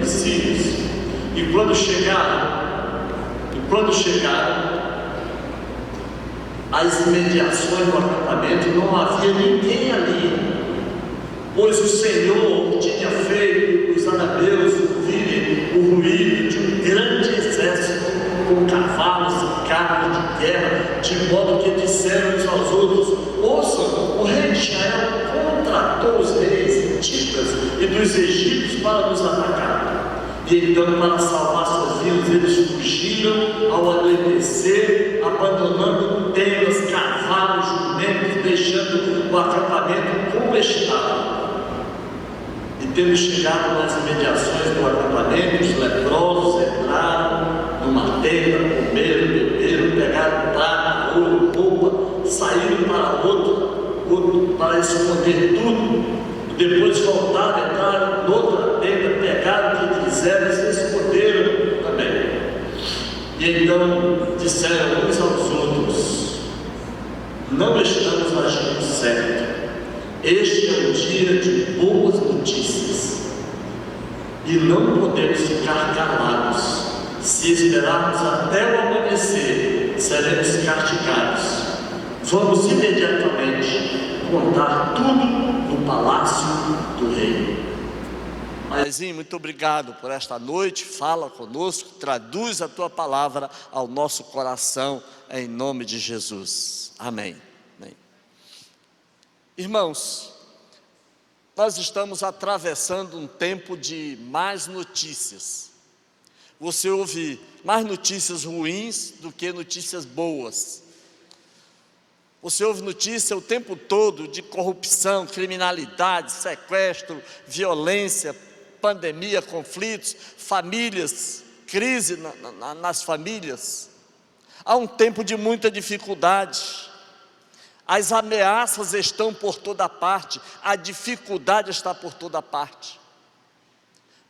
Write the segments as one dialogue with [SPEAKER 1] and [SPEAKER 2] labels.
[SPEAKER 1] utensílios. E quando chegaram às imediações do acampamento, não havia ninguém ali, pois o Senhor tinha feito os anabeus ouvirem o ruído de um grande exército com cavalos e carros de guerra, de modo que disseram uns aos outros: ouçam, o rei de Israel contratou os reis hititas e dos egípcios para nos atacar. E então, para salvar suas vidas, eles fugiram ao anoitecer, abandonando tendas, cavalos, jumentos, deixando o acampamento como estava. E tendo chegado nas imediações do acampamento, os leprosos entraram numa tenda, comeram, beberam, pegaram prata, ouro, roupa, saíram para outro para esconder tudo. Depois voltaram, entraram noutra tenda, pegaram o que quiseram e se esconderam também. E então disseram uns aos outros: não estamos agindo certo. Este é um dia de boas notícias e não podemos ficar calados. Se esperarmos até o amanhecer, seremos castigados. Vamos imediatamente contar tudo no palácio do rei. Paizinho, muito obrigado por esta noite. Fala conosco, traduz a tua palavra ao nosso coração, em nome de Jesus. Amém. Amém. Irmãos, nós estamos atravessando um tempo de mais notícias. Você ouve mais notícias ruins do que notícias boas. Você ouve notícia o tempo todo de corrupção, criminalidade, sequestro, violência, pandemia, conflitos, famílias, crise nas famílias. Há um tempo de muita dificuldade. As ameaças estão por toda parte, a dificuldade está por toda parte.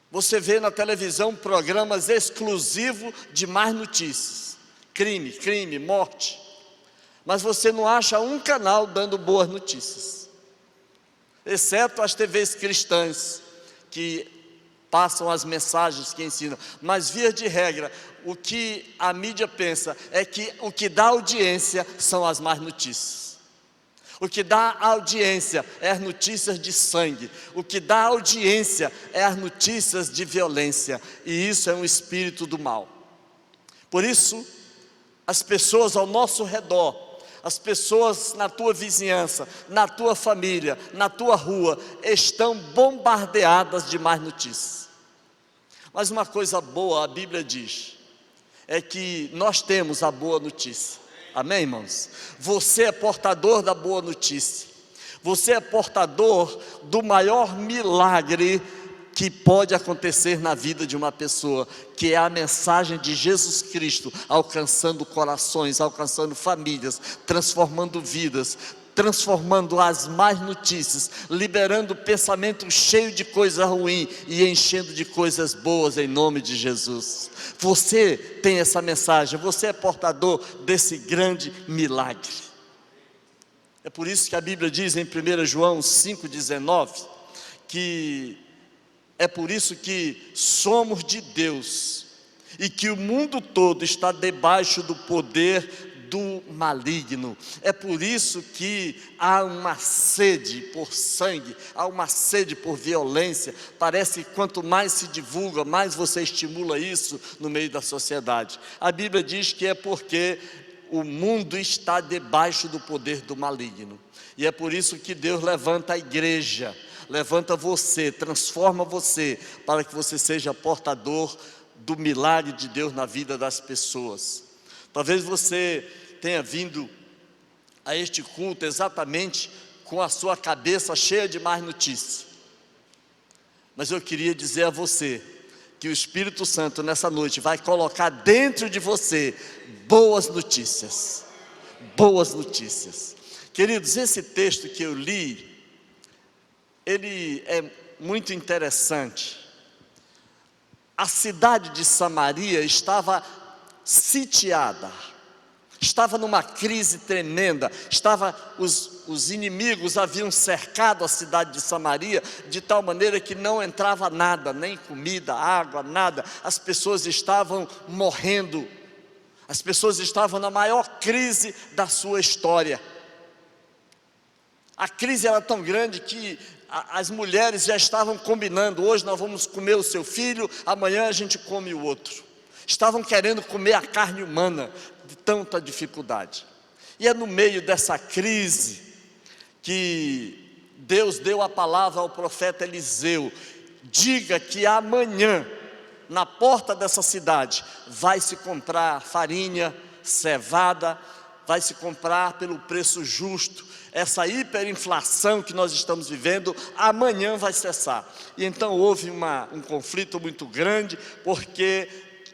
[SPEAKER 1] Você vê na televisão programas exclusivos de más notícias, crime, morte. Mas você não acha um canal dando boas notícias, exceto as TVs cristãs, que passam as mensagens que ensinam. Mas via de regra, o que a mídia pensa é que o que dá audiência são as más notícias. O que dá audiência é as notícias de sangue. O que dá audiência é as notícias de violência. E isso é um espírito do mal. Por isso, as pessoas ao nosso redor, as pessoas na tua vizinhança, na tua família, na tua rua, estão bombardeadas de más notícias. Mas uma coisa boa, a Bíblia diz, é que nós temos a boa notícia. Amém, irmãos? Você é portador da boa notícia. Você é portador do maior milagre que pode acontecer na vida de uma pessoa, que é a mensagem de Jesus Cristo, alcançando corações, alcançando famílias, transformando vidas, transformando as más notícias, liberando pensamento cheio de coisa ruim e enchendo de coisas boas em nome de Jesus. Você tem essa mensagem, você é portador desse grande milagre. É por isso que a Bíblia diz em 1 João 5,19, que é por isso que somos de Deus e que o mundo todo está debaixo do poder do maligno. É por isso que há uma sede por sangue, há uma sede por violência. Parece que quanto mais se divulga, mais você estimula isso no meio da sociedade. A Bíblia diz que é porque o mundo está debaixo do poder do maligno. E é por isso que Deus levanta a igreja, levanta você, transforma você, para que você seja portador do milagre de Deus na vida das pessoas. Talvez você tenha vindo a este culto exatamente com a sua cabeça cheia de más notícias. Mas eu queria dizer a você que o Espírito Santo nessa noite vai colocar dentro de você boas notícias. Boas notícias. Queridos, esse texto que eu li, ele é muito interessante. A cidade de Samaria estava sitiada, estava numa crise tremenda, os inimigos haviam cercado a cidade de Samaria, de tal maneira que não entrava nada, nem comida, água, nada, as pessoas estavam morrendo, as pessoas estavam na maior crise da sua história. A crise era tão grande que as mulheres já estavam combinando: hoje nós vamos comer o seu filho, amanhã a gente come o outro. Estavam querendo comer a carne humana, de tanta dificuldade. E é no meio dessa crise que Deus deu a palavra ao profeta Eliseu: diga que amanhã, na porta dessa cidade, vai se comprar farinha, cevada, vai se comprar pelo preço justo. Essa hiperinflação que nós estamos vivendo, amanhã vai cessar. E então houve um conflito muito grande, porque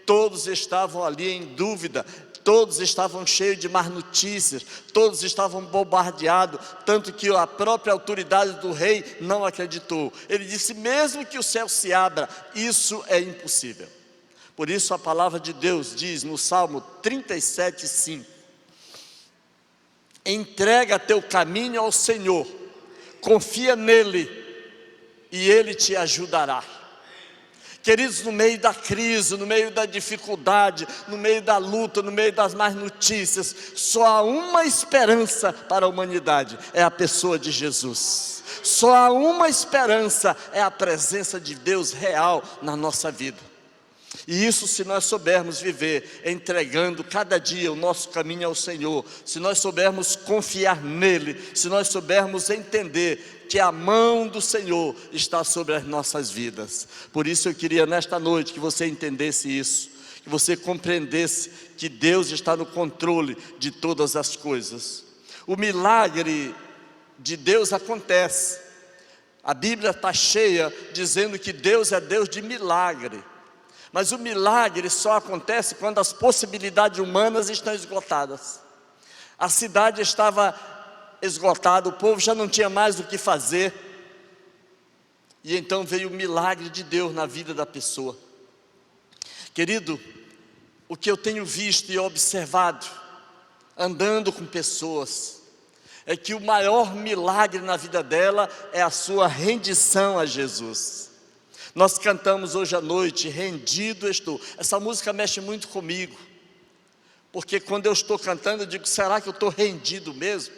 [SPEAKER 1] todos estavam ali em dúvida, todos estavam cheios de más notícias, todos estavam bombardeados, tanto que a própria autoridade do rei não acreditou. Ele disse: mesmo que o céu se abra, isso é impossível. Por isso a palavra de Deus diz no Salmo 37:5: entrega teu caminho ao Senhor, confia nele e ele te ajudará. Queridos, no meio da crise, no meio da dificuldade, no meio da luta, no meio das más notícias, só há uma esperança para a humanidade: é a pessoa de Jesus. Só há uma esperança: é a presença de Deus real na nossa vida. E isso, se nós soubermos viver entregando cada dia o nosso caminho ao Senhor, se nós soubermos confiar nele, se nós soubermos entender que a mão do Senhor está sobre as nossas vidas. Por isso eu queria nesta noite que você entendesse isso, que você compreendesse que Deus está no controle de todas as coisas. O milagre de Deus acontece. A Bíblia está cheia dizendo que Deus é Deus de milagre. Mas o milagre só acontece quando as possibilidades humanas estão esgotadas. A cidade estava esgotada, o povo já não tinha mais o que fazer. E então veio o milagre de Deus na vida da pessoa. Querido, o que eu tenho visto e observado, andando com pessoas, é que o maior milagre na vida dela é a sua rendição a Jesus. Nós cantamos hoje à noite: rendido estou. Essa música mexe muito comigo, porque quando eu estou cantando eu digo: será que eu estou rendido mesmo?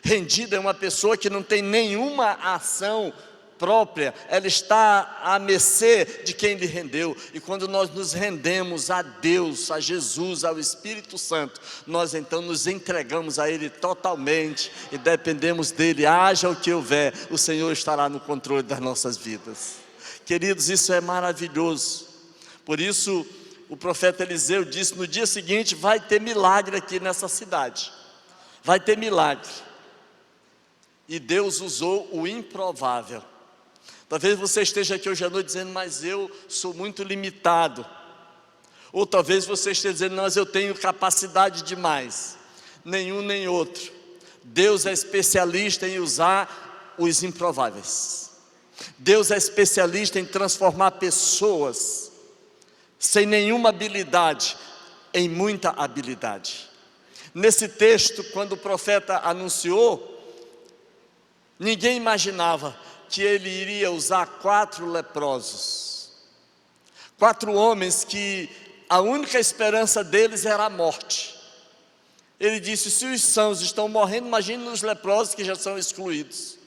[SPEAKER 1] Rendido é uma pessoa que não tem nenhuma ação própria, ela está à mercê de quem lhe rendeu. E quando nós nos rendemos a Deus, a Jesus, ao Espírito Santo, nós então nos entregamos a Ele totalmente e dependemos dEle. Haja o que houver, o Senhor estará no controle das nossas vidas. Queridos, isso é maravilhoso. Por isso o profeta Eliseu disse: no dia seguinte vai ter milagre aqui nessa cidade, vai ter milagre. E Deus usou o improvável. Talvez você esteja aqui hoje à noite dizendo: mas eu sou muito limitado. Ou talvez você esteja dizendo: mas eu tenho capacidade demais. Nenhum nem outro. Deus é especialista em usar os improváveis. Deus é especialista em transformar pessoas sem nenhuma habilidade em muita habilidade. Nesse texto, quando o profeta anunciou, ninguém imaginava que ele iria usar 4 leprosos, 4 homens que a única esperança deles era a morte. Ele disse: se os sãos estão morrendo, imagine os leprosos que já são excluídos.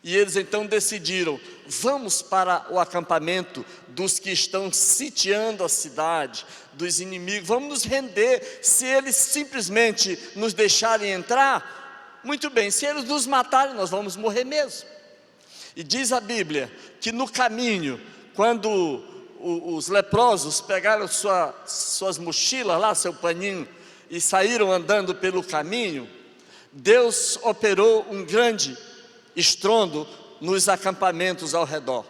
[SPEAKER 1] E eles então decidiram: vamos para o acampamento dos que estão sitiando a cidade, dos inimigos, vamos nos render. Se eles simplesmente nos deixarem entrar, muito bem; se eles nos matarem, nós vamos morrer mesmo. E diz a Bíblia que no caminho, quando os leprosos pegaram suas mochilas lá, seu paninho, e saíram andando pelo caminho, Deus operou um grande estrondo nos acampamentos ao redor.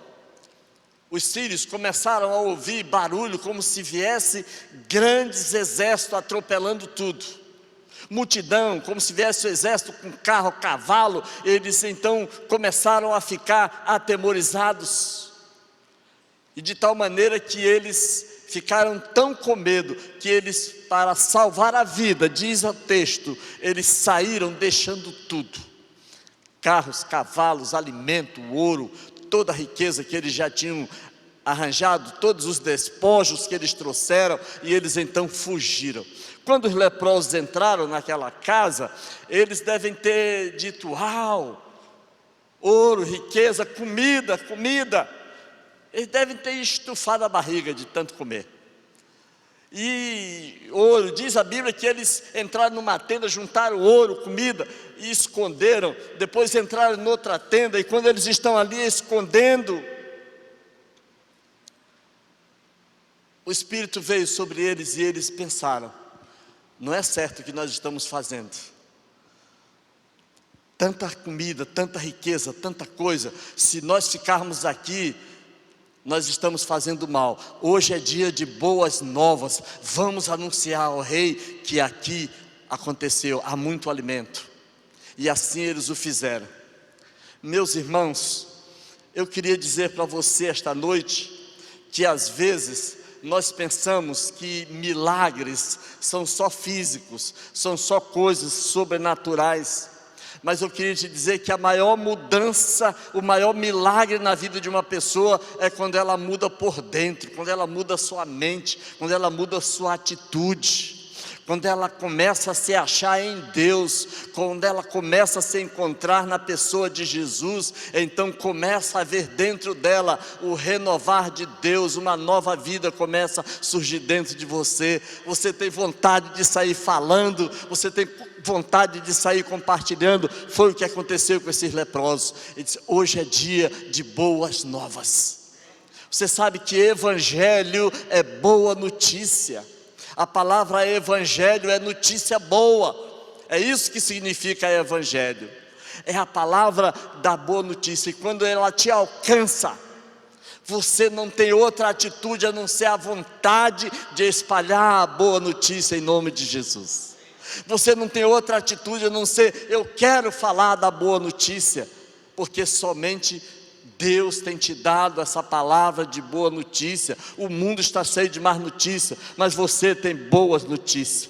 [SPEAKER 1] Os sírios começaram a ouvir barulho como se viesse grandes exércitos atropelando tudo. Multidão, como se viesse o exército com carro, cavalo. Eles então começaram a ficar atemorizados. E de tal maneira que eles ficaram tão com medo que eles, para salvar a vida, diz o texto, eles saíram deixando tudo: carros, cavalos, alimento, ouro, toda a riqueza que eles já tinham arranjado, todos os despojos que eles trouxeram, e eles então fugiram. Quando os leprosos entraram naquela casa, eles devem ter dito: uau, ouro, riqueza, comida, comida. Eles devem ter estufado a barriga de tanto comer. E ouro, diz a Bíblia que eles entraram numa tenda, juntaram ouro, comida e esconderam. Depois entraram em outra tenda, e quando eles estão ali escondendo, o Espírito veio sobre eles e eles pensaram: não é certo o que nós estamos fazendo. Tanta comida, tanta riqueza, tanta coisa, se nós ficarmos aqui, nós estamos fazendo mal. Hoje é dia de boas novas, vamos anunciar ao rei que aqui aconteceu, há muito alimento. E assim eles o fizeram. Meus irmãos, eu queria dizer para você esta noite, que às vezes nós pensamos que milagres são só físicos, são só coisas sobrenaturais. Mas eu queria te dizer que a maior mudança, o maior milagre na vida de uma pessoa é quando ela muda por dentro, quando ela muda a sua mente, quando ela muda a sua atitude, quando ela começa a se achar em Deus, quando ela começa a se encontrar na pessoa de Jesus, então começa a ver dentro dela o renovar de Deus, uma nova vida começa a surgir dentro de você. Você tem vontade de sair falando, você tem vontade de sair compartilhando. Foi o que aconteceu com esses leprosos. Ele disse: hoje é dia de boas novas. Você sabe que evangelho é boa notícia. A palavra evangelho é notícia boa. É isso que significa evangelho. É a palavra da boa notícia. E quando ela te alcança, você não tem outra atitude a não ser a vontade de espalhar a boa notícia em nome de Jesus. Você não tem outra atitude a não ser: eu quero falar da boa notícia, porque somente Deus tem te dado essa palavra de boa notícia. O mundo está cheio de más notícias, mas você tem boas notícias.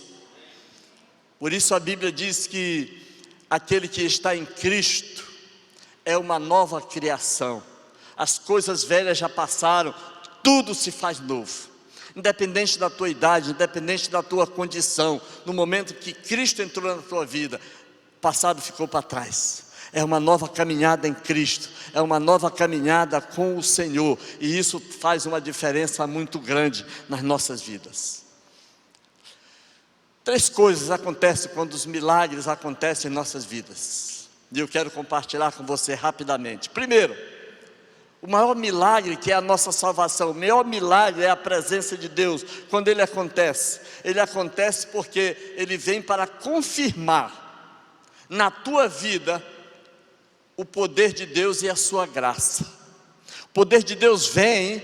[SPEAKER 1] Por isso a Bíblia diz que aquele que está em Cristo é uma nova criação. As coisas velhas já passaram, tudo se faz novo. Independente da tua idade, independente da tua condição, no momento que Cristo entrou na tua vida, o passado ficou para trás. É uma nova caminhada em Cristo, é uma nova caminhada com o Senhor, e isso faz uma diferença muito grande nas nossas vidas. 3 coisas acontecem quando os milagres acontecem em nossas vidas, e eu quero compartilhar com você rapidamente. Primeiro, o maior milagre, que é a nossa salvação, o maior milagre é a presença de Deus. Quando ele acontece porque ele vem para confirmar na tua vida o poder de Deus e a sua graça. O poder de Deus vem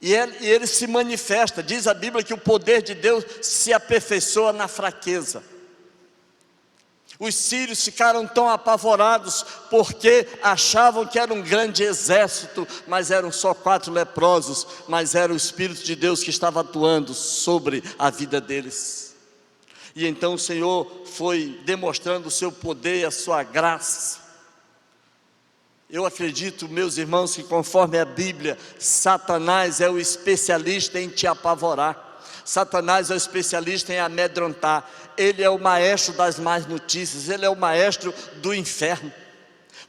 [SPEAKER 1] e ele se manifesta. Diz a Bíblia que o poder de Deus se aperfeiçoa na fraqueza. Os sírios ficaram tão apavorados porque achavam que era um grande exército, mas eram só 4 leprosos, mas era o Espírito de Deus que estava atuando sobre a vida deles. E então o Senhor foi demonstrando o seu poder e a sua graça. Eu acredito, meus irmãos, que conforme a Bíblia, Satanás é o especialista em te apavorar. Satanás é o especialista em amedrontar. Ele é o maestro das más notícias, ele é o maestro do inferno.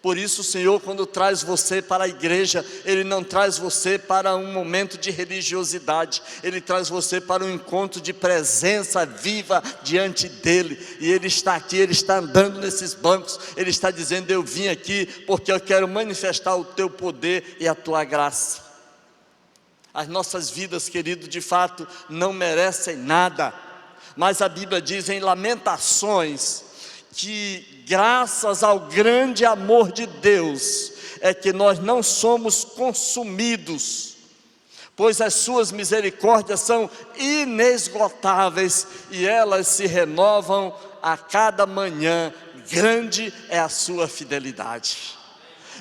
[SPEAKER 1] Por isso o Senhor, quando traz você para a igreja, Ele não traz você para um momento de religiosidade, Ele traz você para um encontro de presença viva diante dEle. E Ele está aqui, Ele está andando nesses bancos, Ele está dizendo: eu vim aqui porque eu quero manifestar o Teu poder e a Tua graça. As nossas vidas, querido, de fato não merecem nada, mas a Bíblia diz em Lamentações que graças ao grande amor de Deus é que nós não somos consumidos, pois as suas misericórdias são inesgotáveis e elas se renovam a cada manhã. Grande é a sua fidelidade.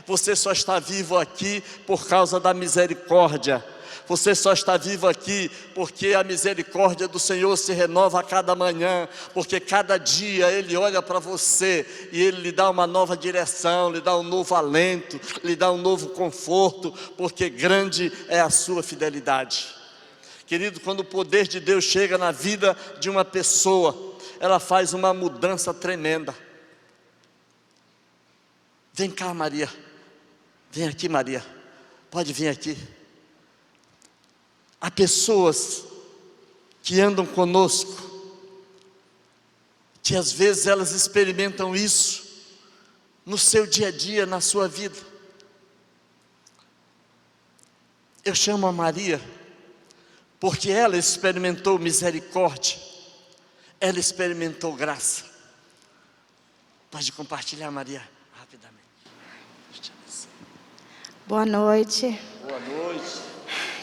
[SPEAKER 1] Você só está vivo aqui por causa da misericórdia. Você só está vivo aqui porque a misericórdia do Senhor se renova a cada manhã, porque cada dia Ele olha para você e Ele lhe dá uma nova direção, lhe dá um novo alento, lhe dá um novo conforto, porque grande é a sua fidelidade. Querido, quando o poder de Deus chega na vida de uma pessoa, ela faz uma mudança tremenda. Vem cá, Maria. Vem aqui, Maria. Pode vir aqui. Há pessoas que andam conosco, que às vezes elas experimentam isso no seu dia a dia, na sua vida. Eu chamo a Maria porque ela experimentou misericórdia, ela experimentou graça. Pode compartilhar, Maria, rapidamente.
[SPEAKER 2] Boa noite.
[SPEAKER 1] Boa noite.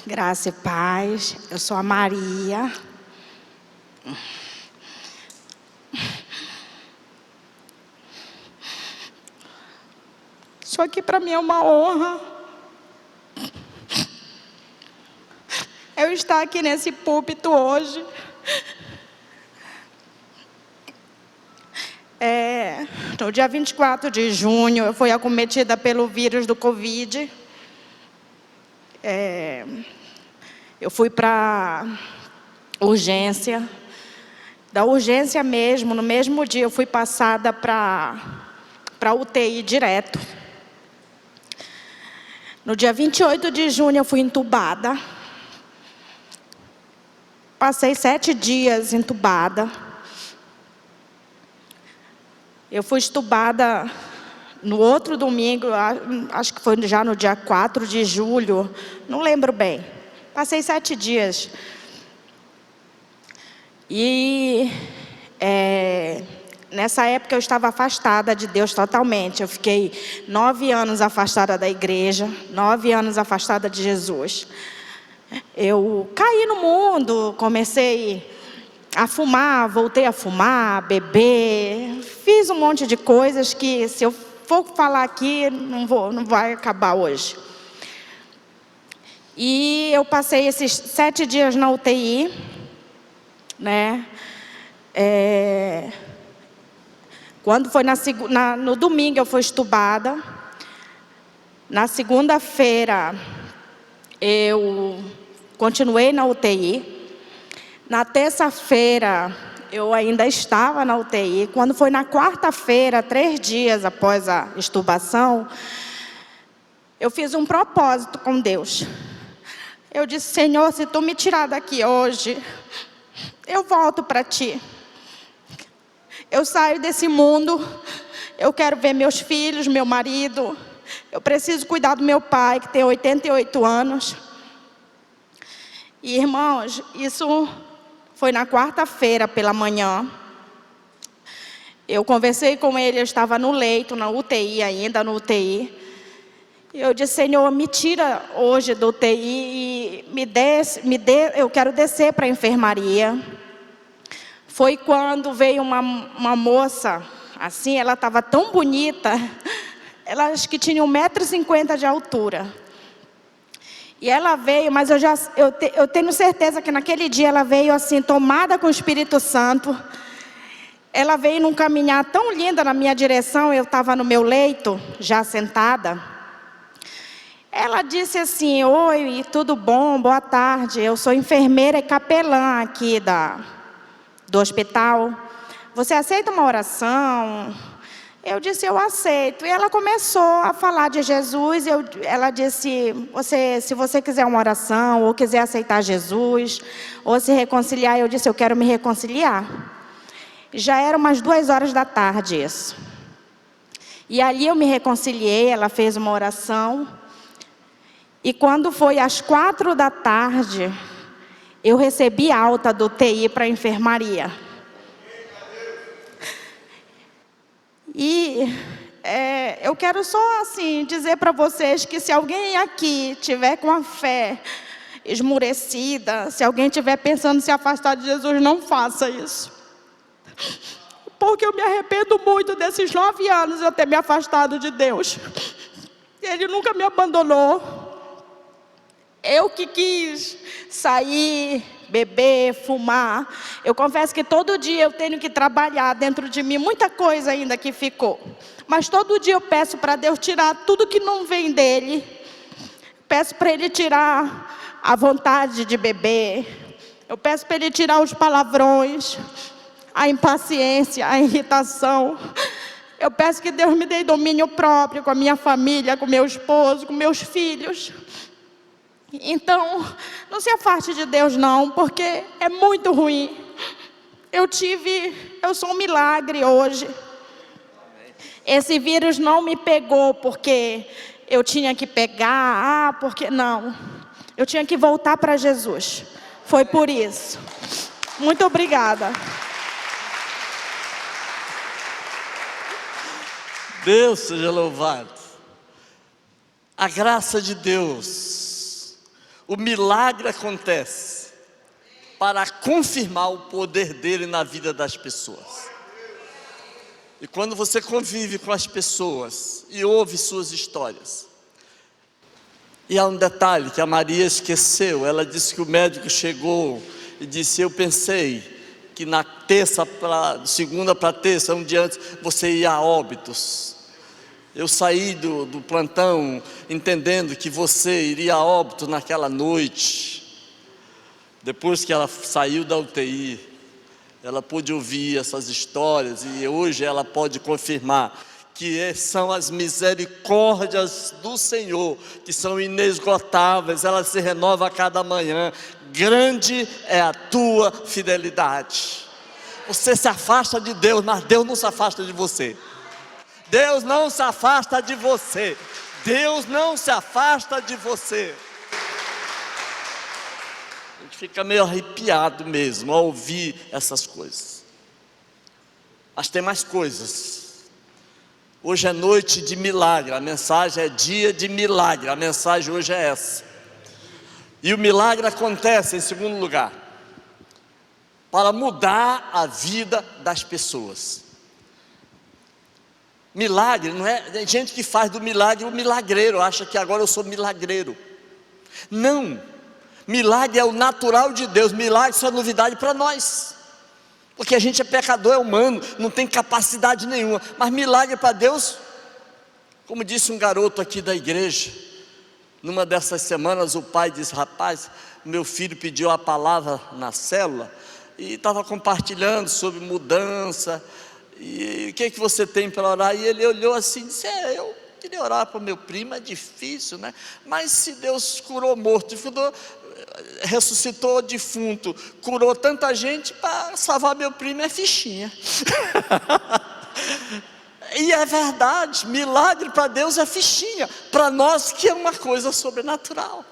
[SPEAKER 2] Graça e paz. Eu sou a Maria. Isso aqui para mim é uma honra. Eu estar aqui nesse púlpito hoje. No dia 24 de junho, eu fui acometida pelo vírus do Covid. Eu fui para urgência. Da urgência mesmo, no mesmo dia, eu fui passada para UTI direto. No dia 28 de junho, eu fui entubada. Passei 7 dias entubada. Eu fui entubada no outro domingo, acho que foi já no dia 4 de julho, não lembro bem. Passei 7 dias. E nessa época eu estava afastada de Deus totalmente. Eu fiquei 9 anos afastada da igreja, 9 anos afastada de Jesus. Eu caí no mundo, comecei a fumar, voltei a fumar, beber, fiz um monte de coisas que se eu for falar aqui, não vai acabar hoje. E eu passei esses 7 dias na UTI, né? Quando foi no domingo eu fui entubada. Na segunda-feira eu continuei na UTI. Na terça-feira, eu ainda estava na UTI. Quando foi na quarta-feira, 3 dias após a intubação, eu fiz um propósito com Deus. Eu disse: Senhor, se Tu me tirar daqui hoje, eu volto para Ti. Eu saio desse mundo, eu quero ver meus filhos, meu marido. Eu preciso cuidar do meu pai, que tem 88 anos. E, irmãos, isso foi na quarta-feira pela manhã. Eu conversei com ele, eu estava no leito, na UTI ainda, no UTI. Eu disse: Senhor, me tira hoje do UTI e eu quero descer para a enfermaria. Foi quando veio uma moça, assim, ela estava tão bonita, ela acho que tinha 1,50 m de altura. E ela veio, mas eu tenho certeza que naquele dia ela veio assim, tomada com o Espírito Santo. Ela veio num caminhar tão linda na minha direção, eu estava no meu leito, já sentada. Ela disse assim: oi, tudo bom? Boa tarde, eu sou enfermeira e capelã aqui do hospital. Você aceita uma oração? Eu disse: eu aceito. E ela começou a falar de Jesus. Ela disse: se você quiser uma oração, ou quiser aceitar Jesus, ou se reconciliar. Eu disse: eu quero me reconciliar. Já era umas 2 horas da tarde isso. E ali eu me reconciliei, ela fez uma oração. E quando foi às 4 da tarde, eu recebi alta do UTI para a enfermaria. E eu quero só assim dizer para vocês que se alguém aqui tiver com a fé esmurecida, se alguém estiver pensando em se afastar de Jesus, não faça isso. Porque eu me arrependo muito desses 9 anos eu ter me afastado de Deus. Ele nunca me abandonou. Eu que quis sair, beber, fumar. Eu confesso que todo dia eu tenho que trabalhar dentro de mim, muita coisa ainda que ficou. Mas todo dia eu peço para Deus tirar tudo que não vem dele. Peço para Ele tirar a vontade de beber. Eu peço para Ele tirar os palavrões, a impaciência, a irritação. Eu peço que Deus me dê domínio próprio com a minha família, com meu esposo, com meus filhos. Então, não se afaste de Deus não, porque é muito ruim. Eu sou um milagre hoje. Esse vírus não me pegou porque eu tinha que pegar, porque não. Eu tinha que voltar para Jesus. Foi por isso. Muito obrigada.
[SPEAKER 1] Deus seja louvado. A graça de Deus, o milagre acontece para confirmar o poder dele na vida das pessoas. E quando você convive com as pessoas e ouve suas histórias, e há um detalhe que a Maria esqueceu. Ela disse que o médico chegou e disse: eu pensei que na segunda para terça, um dia antes, você ia a óbitos. Eu saí do plantão entendendo que você iria a óbito naquela noite. Depois que ela saiu da UTI, ela pôde ouvir essas histórias e hoje ela pode confirmar que são as misericórdias do Senhor, que são inesgotáveis, elas se renovam a cada manhã. Grande é a tua fidelidade. Você se afasta de Deus, mas Deus não se afasta de você. Deus não se afasta de você. Deus não se afasta de você. A gente fica meio arrepiado mesmo ao ouvir essas coisas. Mas tem mais coisas. Hoje é noite de milagre, a mensagem é dia de milagre, a mensagem hoje é essa. E o milagre acontece, em segundo lugar, para mudar a vida das pessoas. Milagre não é, tem gente que faz do milagre o milagreiro, acha que agora eu sou milagreiro. Não, milagre é o natural de Deus, milagre só é novidade para nós. Porque a gente é pecador, é humano, não tem capacidade nenhuma. Mas milagre para Deus, como disse um garoto aqui da igreja, numa dessas semanas o pai disse: rapaz, meu filho pediu a palavra na célula e estava compartilhando sobre mudança. E o que você tem para orar? E ele olhou assim e disse: eu queria orar para o meu primo, é difícil, né? Mas se Deus curou morto, ressuscitou defunto, curou tanta gente, para salvar meu primo é fichinha. E é verdade, milagre para Deus é fichinha, para nós que é uma coisa sobrenatural.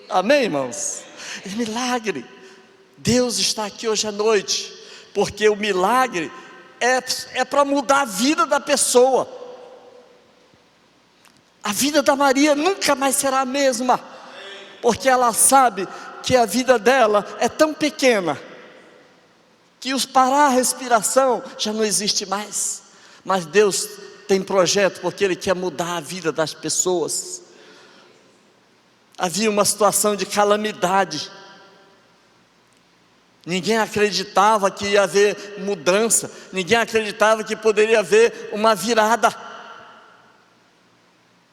[SPEAKER 1] Amém, irmãos? É milagre. Deus está aqui hoje à noite, porque o milagre é para mudar a vida da pessoa. A vida da Maria nunca mais será a mesma, porque ela sabe que a vida dela é tão pequena, que os parar a respiração já não existe mais. Mas Deus tem projeto, porque Ele quer mudar a vida das pessoas. Havia uma situação de calamidade, ninguém acreditava que ia haver mudança, ninguém acreditava que poderia haver uma virada.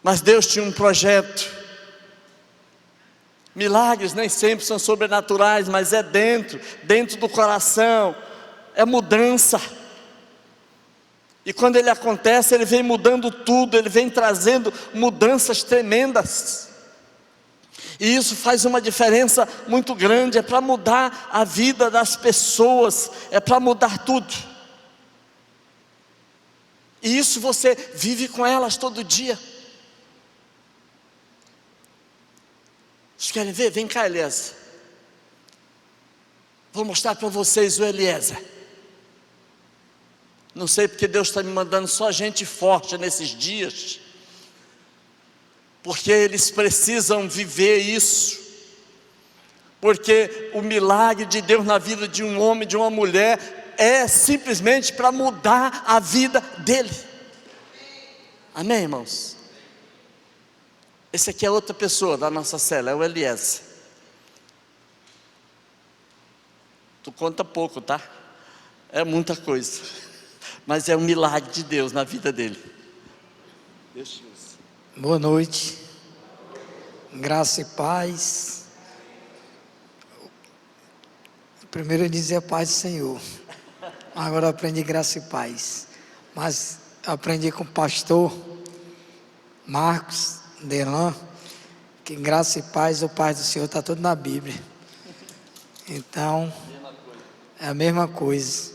[SPEAKER 1] Mas Deus tinha um projeto. Milagres nem sempre são sobrenaturais, mas é dentro do coração, é mudança. E quando ele acontece, ele vem mudando tudo, ele vem trazendo mudanças tremendas. E isso faz uma diferença muito grande, é para mudar a vida das pessoas, é para mudar tudo. E isso você vive com elas todo dia. Vocês querem ver? Vem cá, Eliezer. Vou mostrar para vocês o Eliezer. Não sei porque Deus está me mandando só gente forte nesses dias, porque eles precisam viver isso. Porque o milagre de Deus na vida de um homem, de uma mulher, é simplesmente para mudar a vida dele. Amém, irmãos? Esse aqui é outra pessoa da nossa cela, é o Eliezer. Tu conta pouco, tá? É muita coisa. Mas é um milagre de Deus na vida dele. Deixa eu ver.
[SPEAKER 3] Boa noite, graça e paz. Primeiro eu dizia paz do Senhor, agora eu aprendi graça e paz. Mas eu aprendi com o pastor Marcos Delan, que graça e paz, o paz do Senhor está tudo na Bíblia. Então, é a mesma coisa.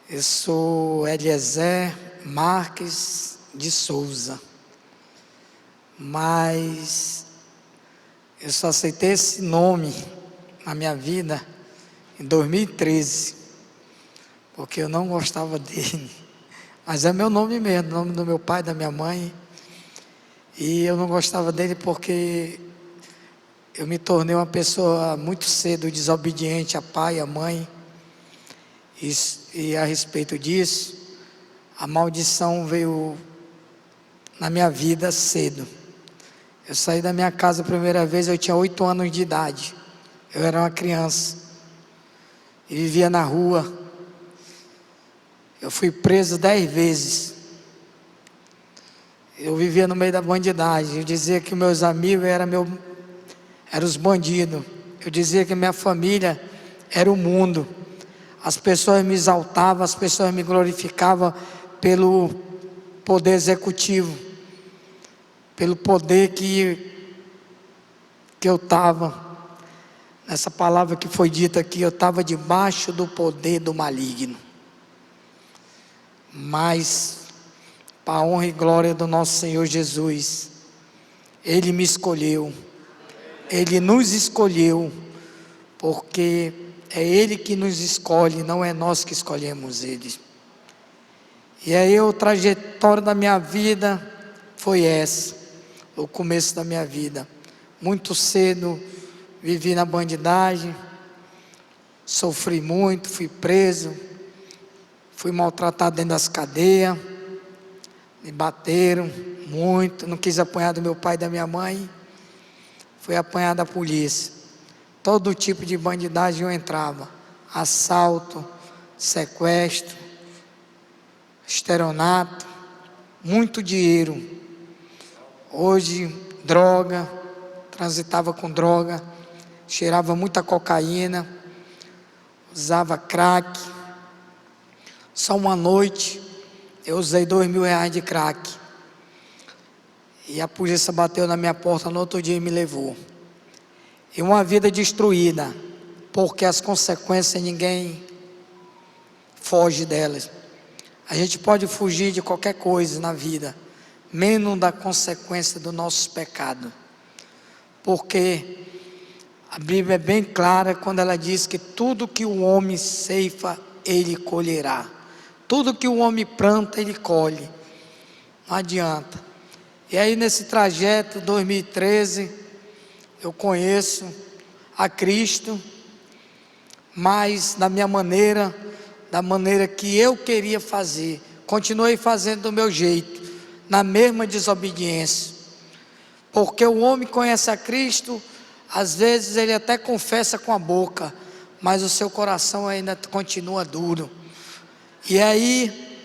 [SPEAKER 3] Eu sou Eliezer Marques de Souza. Mas eu só aceitei esse nome na minha vida em 2013, porque eu não gostava dele. Mas é meu nome mesmo, o nome do meu pai, da minha mãe. E eu não gostava dele porque eu me tornei uma pessoa muito cedo desobediente a pai, a mãe. E a respeito disso, a maldição veio na minha vida cedo. Eu saí da minha casa a primeira vez, eu tinha 8 anos de idade. Eu era uma criança e vivia na rua. Eu fui preso 10 vezes. Eu vivia no meio da bandidagem. Eu dizia que meus amigos eram os bandidos. Eu dizia que minha família era o mundo. As pessoas me exaltavam, as pessoas me glorificavam pelo poder executivo, pelo poder que eu estava. Nessa palavra que foi dita aqui, eu estava debaixo do poder do maligno. Mas, para a honra e glória do nosso Senhor Jesus, Ele me escolheu, Ele nos escolheu, porque é Ele que nos escolhe, não é nós que escolhemos Ele. E aí a trajetória da minha vida foi essa, o começo da minha vida. Muito cedo vivi na bandidagem, sofri muito, fui preso, fui maltratado dentro das cadeias, me bateram muito, não quis apanhar do meu pai e da minha mãe, fui apanhado da polícia. Todo tipo de bandidagem eu entrava, assalto, sequestro, estelionato, muito dinheiro. Hoje, droga, transitava com droga, cheirava muita cocaína, usava crack. Só uma noite eu usei R$2.000 de crack. E a polícia bateu na minha porta no outro dia e me levou. E uma vida destruída, porque as consequências ninguém foge delas. A gente pode fugir de qualquer coisa na vida, menos da consequência do nosso pecado. Porque a Bíblia é bem clara quando ela diz que tudo que o homem ceifa, ele colherá. Tudo que o homem planta, ele colhe. Não adianta. E aí nesse trajeto, 2013, eu conheço a Cristo, mas da minha maneira, da maneira que eu queria fazer. Continuei fazendo do meu jeito, na mesma desobediência. Porque o homem conhece a Cristo, às vezes ele até confessa com a boca, mas o seu coração ainda continua duro. E aí,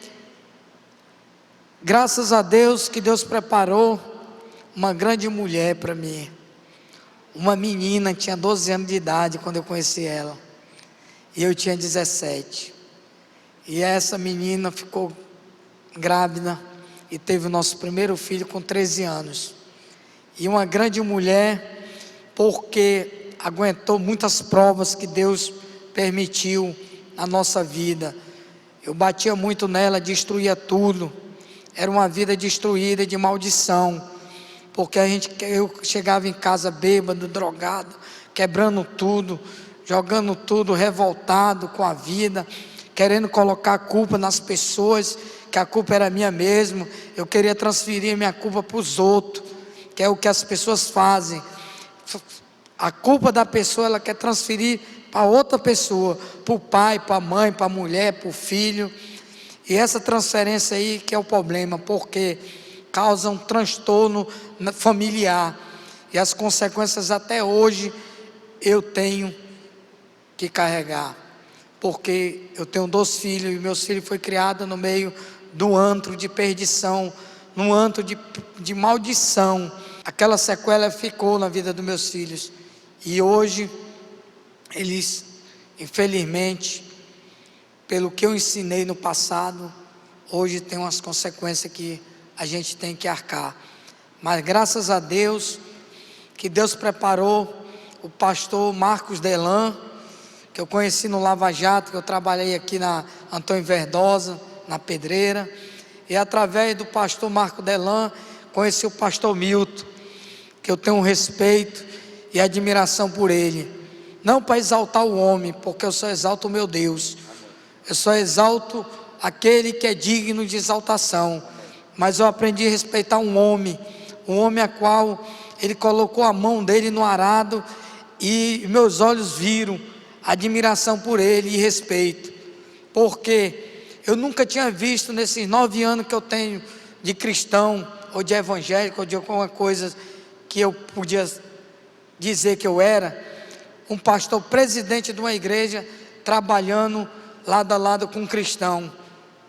[SPEAKER 3] graças a Deus que Deus preparou uma grande mulher para mim. Uma menina, tinha 12 anos de idade quando eu conheci ela. E eu tinha 17. E essa menina ficou grávida e teve o nosso primeiro filho com 13 anos. E uma grande mulher, porque aguentou muitas provas que Deus permitiu na nossa vida. Eu batia muito nela, destruía tudo. Era uma vida destruída de maldição. Porque eu chegava em casa bêbado, drogado, quebrando tudo, jogando tudo, revoltado com a vida, querendo colocar a culpa nas pessoas, que a culpa era minha mesmo. Eu queria transferir a minha culpa para os outros, que é o que as pessoas fazem. A culpa da pessoa ela quer transferir para outra pessoa, para o pai, para a mãe, para a mulher, para o filho. E essa transferência aí que é o problema, porque causa um transtorno familiar. E as consequências até hoje eu tenho que carregar. Porque eu tenho 2 filhos e meus filhos foram criados no meio do antro de perdição, num antro de maldição. Aquela sequela ficou na vida dos meus filhos. E hoje, eles, infelizmente, pelo que eu ensinei no passado, hoje tem umas consequências que a gente tem que arcar. Mas graças a Deus, que Deus preparou o pastor Marcos Delan, que eu conheci no Lava Jato, que eu trabalhei aqui na Antônio Verdosa, na Pedreira, e através do pastor Marcos Delan, conheci o pastor Milton, que eu tenho um respeito e admiração por ele, não para exaltar o homem, porque eu só exalto o meu Deus, eu só exalto aquele que é digno de exaltação, mas eu aprendi a respeitar um homem a qual ele colocou a mão dele no arado, e meus olhos viram admiração por ele e respeito, porque eu nunca tinha visto nesses 9 anos que eu tenho de cristão, ou de evangélico, ou de alguma coisa que eu podia dizer que eu era, um pastor presidente de uma igreja, trabalhando lado a lado com um cristão,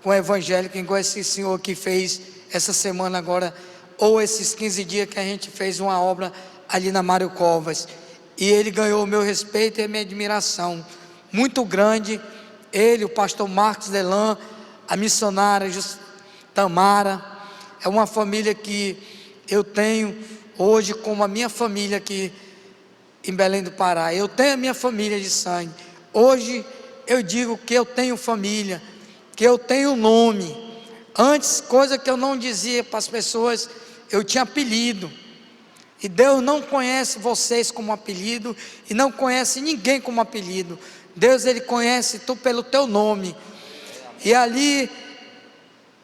[SPEAKER 3] com um evangélico, igual esse senhor que fez essa semana agora, ou esses 15 dias que a gente fez uma obra ali na Mário Covas, e ele ganhou o meu respeito e a minha admiração muito grande. Ele, o pastor Marcos Delan, a missionária Tamara, é uma família que eu tenho hoje como a minha família aqui em Belém do Pará. Eu tenho a minha família de sangue. Hoje eu digo que eu tenho família, que eu tenho nome. Antes, coisa que eu não dizia para as pessoas, eu tinha apelido. E Deus não conhece vocês como apelido, e não conhece ninguém como apelido. Deus, Ele conhece tu pelo teu nome. E ali,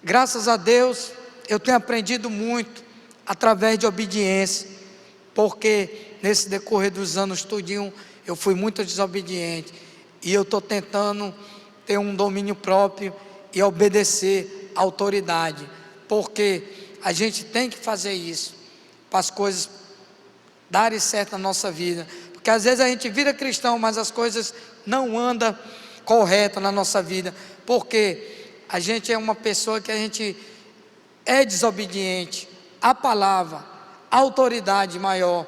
[SPEAKER 3] graças a Deus, eu tenho aprendido muito, através de obediência, porque nesse decorrer dos anos tudinho, eu fui muito desobediente, e eu estou tentando ter um domínio próprio, e obedecer à autoridade, porque a gente tem que fazer isso, para as coisas darem certo na nossa vida, porque às vezes a gente vira cristão, mas as coisas não andam corretas na nossa vida, porque a gente é uma pessoa que a gente é desobediente à palavra, à autoridade maior.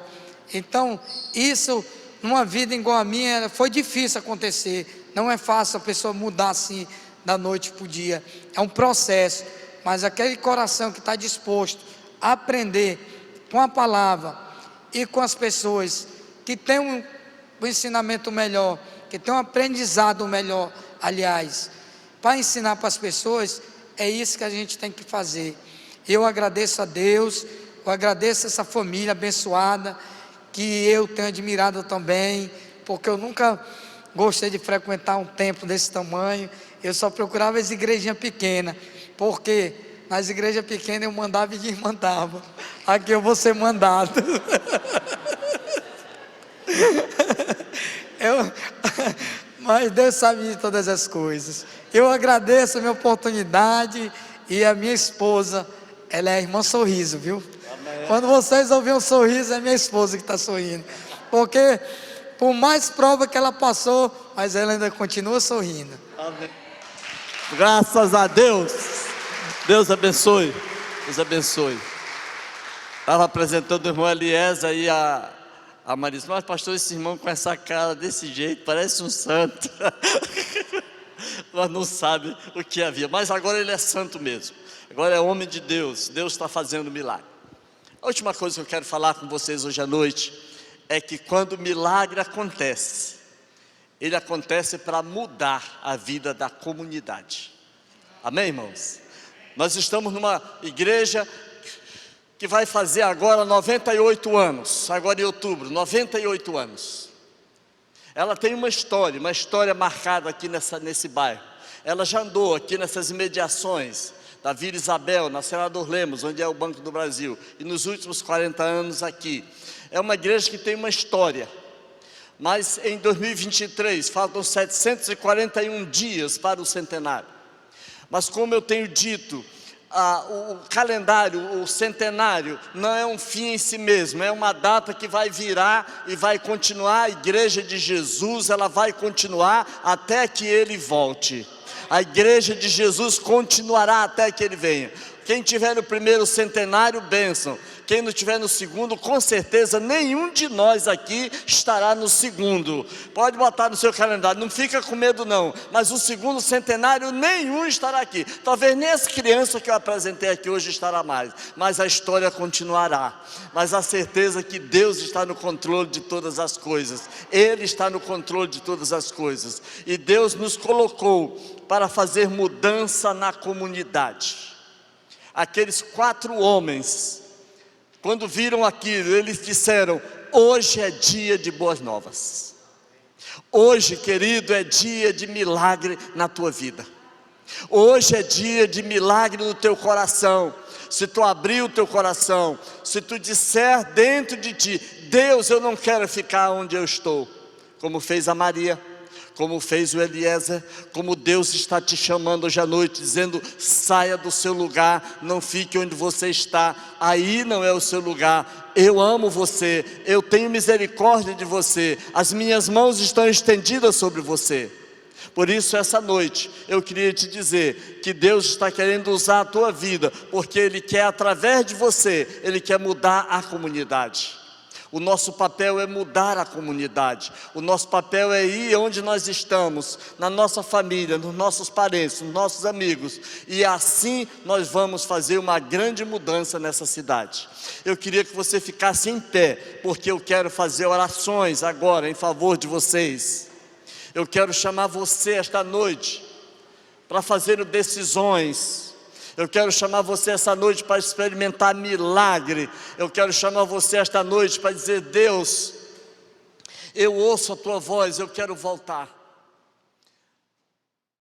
[SPEAKER 3] Então isso, numa vida igual a minha, foi difícil acontecer. Não é fácil a pessoa mudar assim da noite para o dia, é um processo, mas aquele coração que está disposto a aprender com a palavra e com as pessoas que tem um ensinamento melhor, que tem um aprendizado melhor, aliás, para ensinar para as pessoas, é isso que a gente tem que fazer. Eu agradeço a Deus, eu agradeço essa família abençoada, que eu tenho admirado também, porque eu nunca gostei de frequentar um templo desse tamanho, eu só procurava as igrejinhas pequenas, porque nas igrejas pequenas eu mandava e desmandava, aqui eu vou ser mandado. Mas Deus sabe de todas as coisas. Eu agradeço a minha oportunidade, e a minha esposa, ela é a irmã Sorriso, viu? Amém. Quando vocês ouvirem um sorriso, é minha esposa que está sorrindo, porque por mais prova que ela passou, mas ela ainda continua sorrindo.
[SPEAKER 1] Amém. Graças a Deus. Deus abençoe. Deus abençoe. Estava apresentando o irmão Eliezer e a Marisa, mas pastor, esse irmão com essa cara desse jeito, parece um santo. Mas não sabe o que havia, mas agora ele é santo mesmo, agora é homem de Deus, Deus está fazendo milagre. A última coisa que eu quero falar com vocês hoje à noite, é que quando o milagre acontece, ele acontece para mudar a vida da comunidade. Amém, irmãos? Nós estamos numa igreja que vai fazer agora 98 anos, agora em outubro, 98 anos. Ela tem uma história marcada aqui nesse bairro. Ela já andou aqui nessas imediações da Vila Isabel, na Senador Lemos, onde é o Banco do Brasil, e nos últimos 40 anos aqui. É uma igreja que tem uma história, mas em 2023, faltam 741 dias para o centenário. Mas como eu tenho dito, o calendário, o centenário, não é um fim em si mesmo, é uma data que vai virar e vai continuar. A igreja de Jesus, ela vai continuar até que Ele volte. A igreja de Jesus continuará até que Ele venha. Quem tiver no primeiro centenário, bênção. Quem não tiver no segundo, com certeza nenhum de nós aqui estará no segundo. Pode botar no seu calendário, não fica com medo não. Mas o segundo centenário, nenhum estará aqui. Talvez nem essa criança que eu apresentei aqui hoje estará mais. Mas a história continuará. Mas a certeza que Deus está no controle de todas as coisas. Ele está no controle de todas as coisas. E Deus nos colocou para fazer mudança na comunidade. Aqueles 4 homens, quando viram aquilo, eles disseram: hoje é dia de boas novas. Hoje, querido, é dia de milagre na tua vida. Hoje é dia de milagre no teu coração. Se tu abrir o teu coração, se tu disser dentro de ti: Deus, eu não quero ficar onde eu estou, como fez a Maria, como fez o Eliezer, como Deus está te chamando hoje à noite, dizendo: saia do seu lugar, não fique onde você está, aí não é o seu lugar. Eu amo você, eu tenho misericórdia de você, as minhas mãos estão estendidas sobre você. Por isso, essa noite, eu queria te dizer que Deus está querendo usar a tua vida, porque Ele quer, através de você, Ele quer mudar a comunidade. O nosso papel é mudar a comunidade. O nosso papel é ir onde nós estamos, na nossa família, nos nossos parentes, nos nossos amigos. E assim nós vamos fazer uma grande mudança nessa cidade. Eu queria que você ficasse em pé, porque eu quero fazer orações agora em favor de vocês. Eu quero chamar você esta noite para fazer decisões. Eu quero chamar você essa noite para experimentar milagre. Eu quero chamar você esta noite para dizer: Deus, eu ouço a tua voz, eu quero voltar.